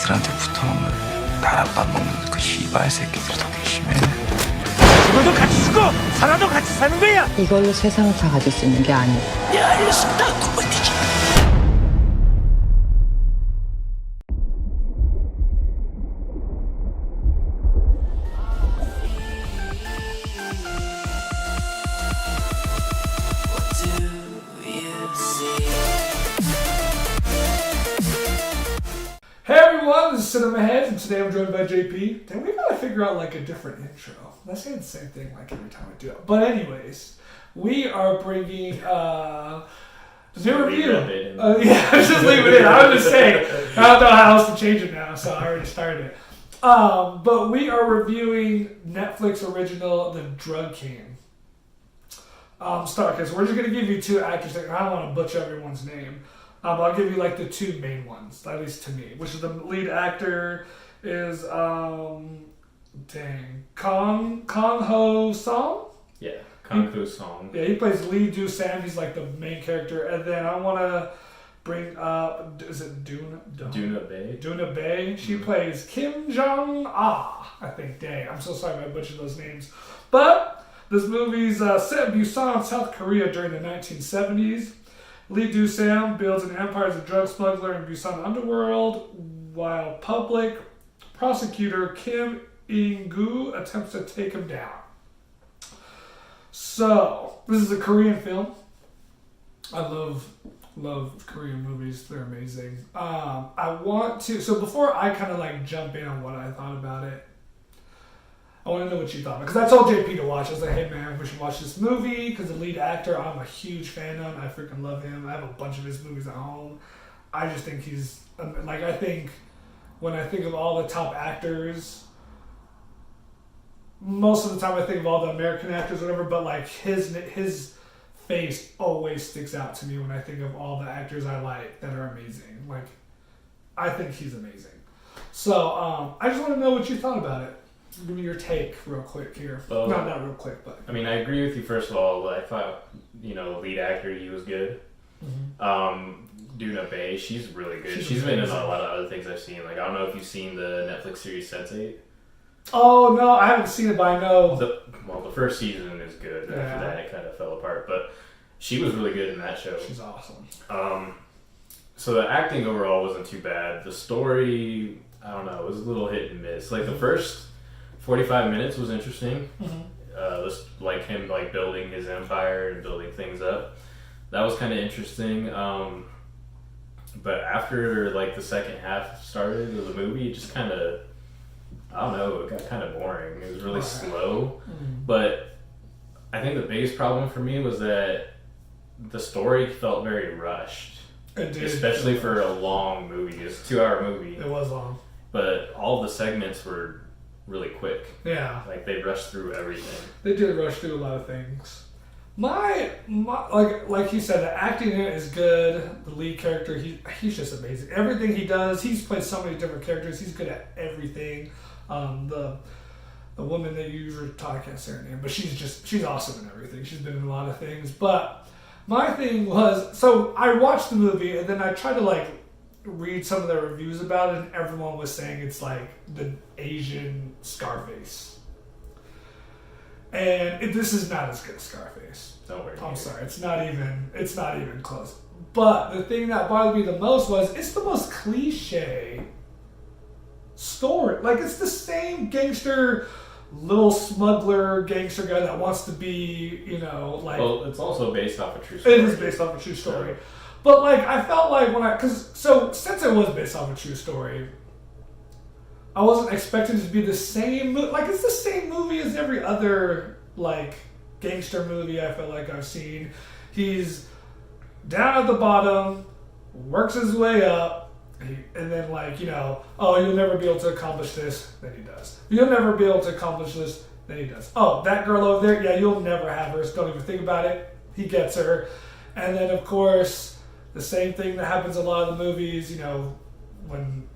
애들한테 붙어먹는 나랏밥 먹는 그 씨발 새끼들이 더 심해. 죽어도 같이 죽어! 살아도 같이 사는 거야! 이걸로 세상을 다 가질 수 있는 게 아니야. 야, 녀석 나 구멍이지. Hey everyone, this is Cinema Headz, and today I'm joined by JP. Then we gotta figure out like a different intro. Let's say the same thing like every time I do it. But anyways, we are bringing new review. Yeah, just leave it in. I was just saying, I don't know how else to change it now, so I already started it. But we are reviewing Netflix original The Drug King. Because we're just gonna give you two actors. I don't want to butcher everyone's name. I'll give you like the two main ones, at least to me. Which is the lead actor is Kang Ho Song. Yeah, Kang Ho Song. Yeah, he plays Lee Do Sam. He's like the main character. And then I want to bring up, is it Doona Bae? Doona Bae. She plays Kim Jong Ah. I think. Dang, I'm so sorry if I butchered those names. But this movie's set in Busan, South Korea during the 1970s. Lee Do Sam builds an empire as a drug smuggler in Busan underworld, while public prosecutor Kim In-gu attempts to take him down. So, this is a Korean film. I love Korean movies. They're amazing. So before I kind of like jump in on what I thought about it, I want to know what you thought. Because I told JP to watch. I was like, hey man, we should watch this movie. Because the lead actor, I'm a huge fan of. I freaking love him. I have a bunch of his movies at home. I just think he's, like, I think when I think of all the top actors, most of the time I think of all the American actors, whatever, but like his face always sticks out to me when I think of all the actors I like that are amazing. Like, I think he's amazing. So, I just want to know what you thought about it. Give me your take real quick here. Well, not real quick, but... I mean, I agree with you, first of all. I thought, lead actor, he was good. Mm-hmm. Doona Bae, she's really good. She's been in a lot of other things I've seen. Like, I don't know if you've seen the Netflix series Sense8. Oh, no, I haven't seen it, but I know... The first season is good. Yeah. After that, it kind of fell apart. But she was really good in that show. She's awesome. So the acting overall wasn't too bad. The story, I don't know, it was a little hit and miss. Like, the first 45 minutes was interesting. Mm-hmm. Like him like building his empire and building things up. That was kind of interesting. But after like the second half started of the movie, it just kind of, I don't know, it got kind of boring. It was really slow. Mm-hmm. But I think the biggest problem for me was that the story felt very rushed. It did. Especially for a long movie. It's a 2-hour movie. It was long. But all the segments were really quick. Yeah. Like they rushed through everything. They did rush through a lot of things. Like you said, the acting in it is good. The lead character, he's just amazing. Everything he does, he's played so many different characters. He's good at everything. The woman that you usually talk, I can't say her name, but she's awesome in everything. She's been in a lot of things. But my thing was, so I watched the movie and then I tried to like read some of the reviews about it, and everyone was saying it's like the Asian Scarface, and this is not as good as Scarface. Don't worry. I'm sorry, it's not even close. But the thing that bothered me the most was it's the most cliche story. Like, it's the same gangster, little smuggler gangster guy that wants to be, like. Well, it's also based off a true story. It is based off a true story. Yeah. But, like, I felt like since it was based off a true story, I wasn't expecting it to be the same, like, it's the same movie as every other, like, gangster movie I feel like I've seen. He's down at the bottom, works his way up, and then, like, oh, you'll never be able to accomplish this, then he does. You'll never be able to accomplish this, then he does. Oh, that girl over there, yeah, you'll never have her, so don't even think about it. He gets her. And then, of course, the same thing that happens in a lot of the movies, when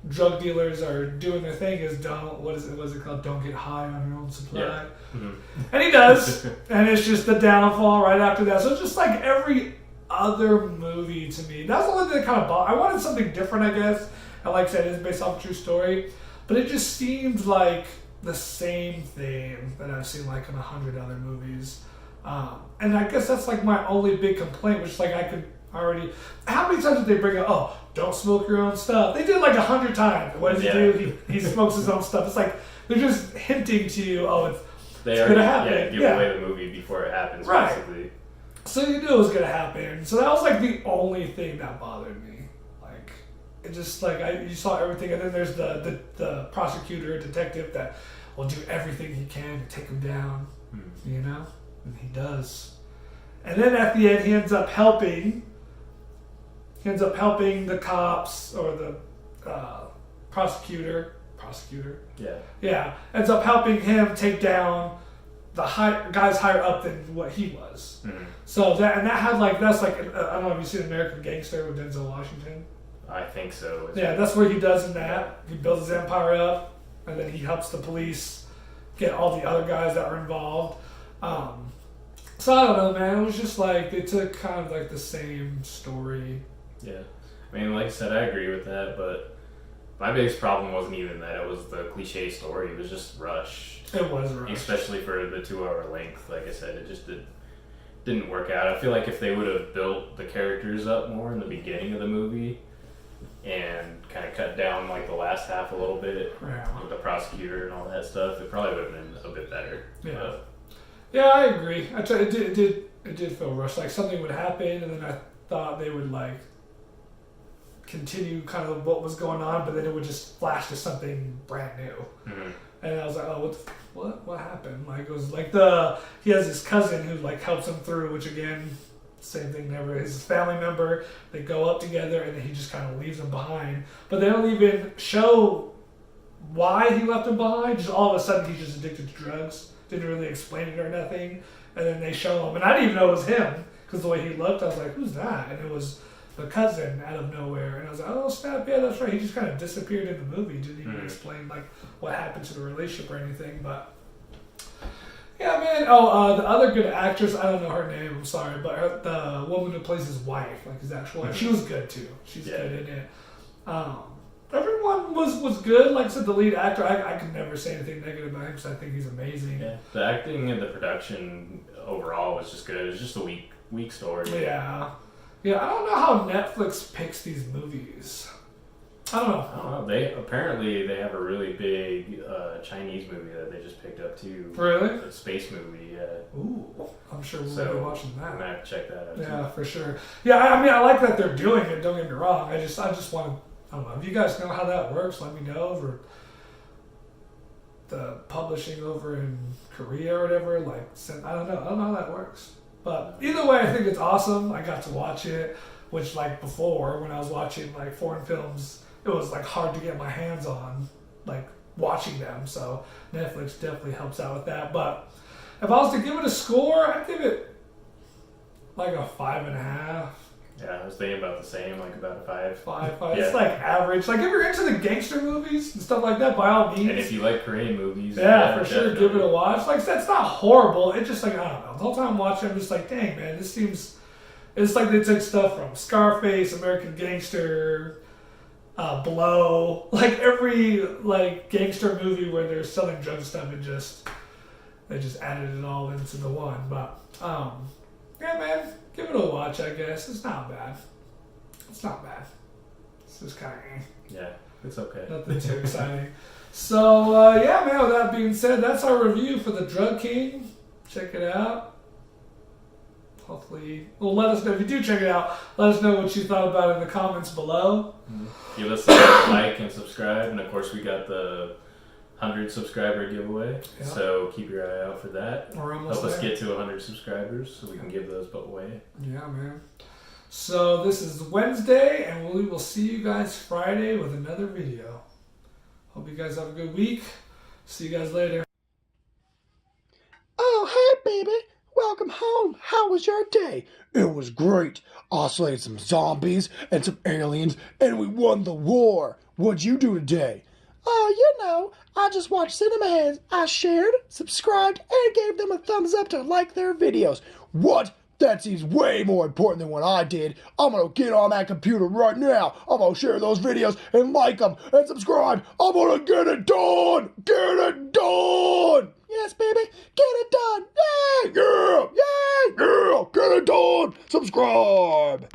drug dealers are doing their thing is what is it called? Don't get high on your own supply. Yeah. Mm-hmm. And he does. And it's just the downfall right after that. So it's just like every other movie to me. That's the only thing that kind of I wanted something different, I guess. And like I said, it is based off a true story. But it just seemed like the same thing that I've seen like in 100 other movies. And I guess that's like my only big complaint, which is like I could already... How many times did they bring up, oh, don't smoke your own stuff? They did it like 100 times. What does he do? He smokes his own stuff. It's like they're just hinting to you, oh, it's going to happen. Yeah, give away the movie before it happens, right. basically. So you knew it was going to happen. So that was like the only thing that bothered me. Like, it just like, you saw everything, and then there's the prosecutor, detective that will do everything he can to take him down, you know? And he does. And then at the end, he ends up helping the cops, or the prosecutor. Yeah. Ends up helping him take down the guys higher up than what he was. Mm-hmm. So that had like, that's like, I don't know if you've seen American Gangster with Denzel Washington. I think so. Yeah, that's where he does in that. He builds his empire up, and then he helps the police get all the other guys that were involved. So I don't know, man. It was just like they took kind of like the same story. Yeah, I mean, like I said, I agree with that, but my biggest problem wasn't even that. It was the cliche story. It was just rushed. It was rushed, especially for the 2-hour length. Like I said, it just didn't work out. I feel like if they would have built the characters up more in the beginning of the movie and kind of cut down like the last half a little bit with the prosecutor and all that stuff, it probably would have been a bit better. Yeah. Yeah, I agree. It did feel rushed. Like something would happen, and then I thought they would like continue kind of what was going on, but then it would just flash to something brand new. Mm-hmm. And I was like, oh, what happened? Like it was like he has his cousin who like helps him through, which again, same thing. Never his family member. They go up together, and then he just kind of leaves him behind. But they don't even show why he left him behind. Just all of a sudden, he's just addicted to drugs. Didn't really explain it or nothing. And then they show him, and I didn't even know it was him because the way he looked, I was like, who's that? And it was the cousin out of nowhere. And I was like, oh snap, yeah, that's right. He just kind of disappeared in the movie. Didn't even explain like what happened to the relationship or anything. But yeah, man. Oh, the other good actress, I don't know her name. I'm sorry, but the woman who plays his wife, like his actual wife, she was good too. She's good in it. Everyone was good. Like I said, the lead actor, I could never say anything negative about him because I think he's amazing. Yeah, the acting and the production overall was just good. It was just a weak story. Yeah. Yeah, I don't know how Netflix picks these movies. I don't know. They have a really big Chinese movie that they just picked up too. Really? A space movie, yeah. Ooh, I'm sure we'll be watching that. I'm gonna have to check that out. Yeah, for sure. Yeah, I mean, I like that they're doing it. Don't get me wrong. I just want to. I don't know. If you guys know how that works, let me know. Or the publishing over in Korea or whatever. Like, I don't know. I don't know how that works. But either way, I think it's awesome. I got to watch it, which like before when I was watching like foreign films, it was like hard to get my hands on, like watching them. So Netflix definitely helps out with that. But if I was to give it a score, I'd give it like a 5.5. Yeah, I was thinking about the same, like about a 5. 5. Yeah. It's like average. Like if you're into the gangster movies and stuff like that, by all means. And if you like Korean movies, yeah, for sure, give it a watch. Like that's not horrible. It's just like, I don't know. The whole time I'm watching, I'm just like, dang man, this seems. It's like they took stuff from Scarface, American Gangster, Blow, like every like gangster movie where they're selling drug stuff. They just added it all into the one. But yeah, man. Give it a watch, I guess. It's not bad. It's just kind of yeah, it's okay. Nothing too exciting. So, yeah, man, with that being said, that's our review for The Drug King. Check it out. Hopefully, well, let us know. If you do check it out, let us know what you thought about it in the comments below. Give us a like and subscribe. And, of course, we got the 100 subscriber giveaway, so keep your eye out for that. We're almost Help us there. Get to 100 subscribers so we can give those away. Yeah, man. So this is Wednesday, and we will see you guys Friday with another video. Hope you guys have a good week. See you guys later. Oh, hey, baby. Welcome home. How was your day? It was great. I slayed some zombies and some aliens, and we won the war. What'd you do today? Oh, you know, I just watched Cinema Headz. I shared, subscribed, and gave them a thumbs up to like their videos. What That seems way more important than what I did. I'm gonna get on that computer right now. I'm gonna share those videos and like them and subscribe. I'm gonna get it done. Get it done. Yes, baby. Get it done. Yay! Yeah! Yay! Yeah! Get it done. Subscribe.